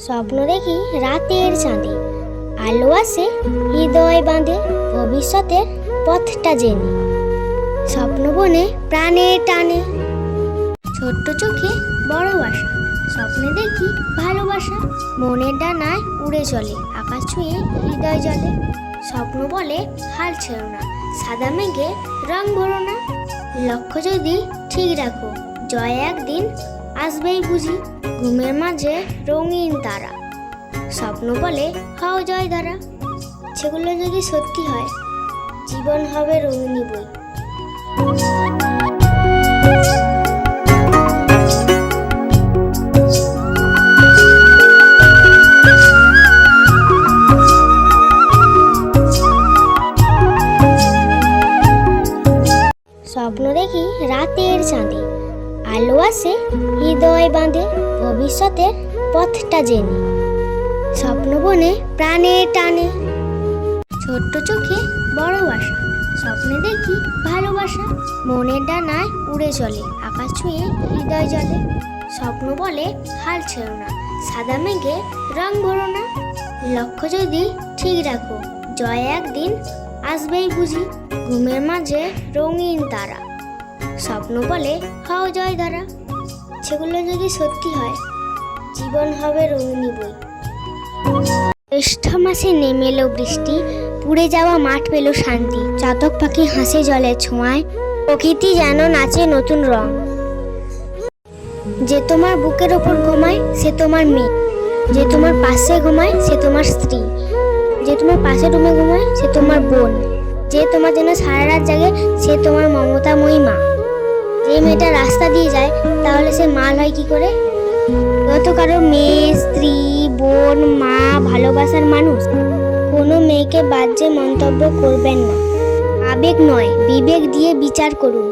স্বপ্ন দেখি রাতের চাঁদে, আলো আসে হৃদয় বাঁধে, ভবিষ্যতের পথটা জেনে স্বপ্ন বনে প্রাণে টানে। ছোট্ট চোখে বড় আশা, স্বপ্নে দেখি ভালোবাসা, মনের ডানায় উড়ে চলে, আকাশ ছুঁয়ে হৃদয় জলে। স্বপ্ন বলে হাল ছেড়ো না, সাদা মেঘে রং ভরো না, লক্ষ্য যদি ঠিক রাখো জয় একদিন আসবেই বুঝি। ঘুমের মাঝে রঙিন তারা, স্বপ্ন বলে হও জয় ধারা, সেগুলো যদি সত্যি হয় জীবন হবে রঙিনী বই। স্বপ্ন দেখি রাতের চাঁদে, আলো আসে হৃদয় বাঁধে, ভবিষ্যতের পথটা জেনে স্বপ্ন বনে প্রাণে টানে। ছোট্ট চোখে বড় আশা, স্বপ্নে দেখি ভালোবাসা, মনের ডানায় উড়ে চলে, আকাশ ছুঁয়ে হৃদয় জলে। স্বপ্ন বলে হাল ছেড়ো না, সাদা মেঘে রং ভরো না, লক্ষ্য যদি ঠিক রাখো জয় একদিন আসবেই বুঝি। ঘুমের মাঝে রঙিন তারা, স্বপ্ন বলে হও জয় ধারা, সেগুলো যদি সত্যি হয় জীবন হবে রঙিনী বই। জ্যৈষ্ঠ মাসে নেমে এলো বৃষ্টি, পুড়ে যাওয়া মাঠ পেল শান্তি, চাতক পাখি হাসে জলের ছোঁয়ায়, প্রকৃতি যেন নাচে নতুন রং। যে তোমার বুকের ওপর ঘুমায় সে তোমার মেয়ে, যে তোমার পাশে ঘুমায় সে তোমার স্ত্রী, যে তোমার পাশে রুমে ঘুমায় সে তোমার বোন, যে তোমার জন্য সারা রাত জাগে সে তোমার মমতাময়ী মা। যে মেয়েটা রাস্তা দিয়ে যায় তাহলে সে মাল হয় কি করে? যত কারো মেয়ে, স্ত্রী, বোন, মা, ভালোবাসার মানুষ, কোনো মেয়েকে বাজে মন্তব্য করবেন না। আবেগ নয় বিবেক দিয়ে বিচার করুন।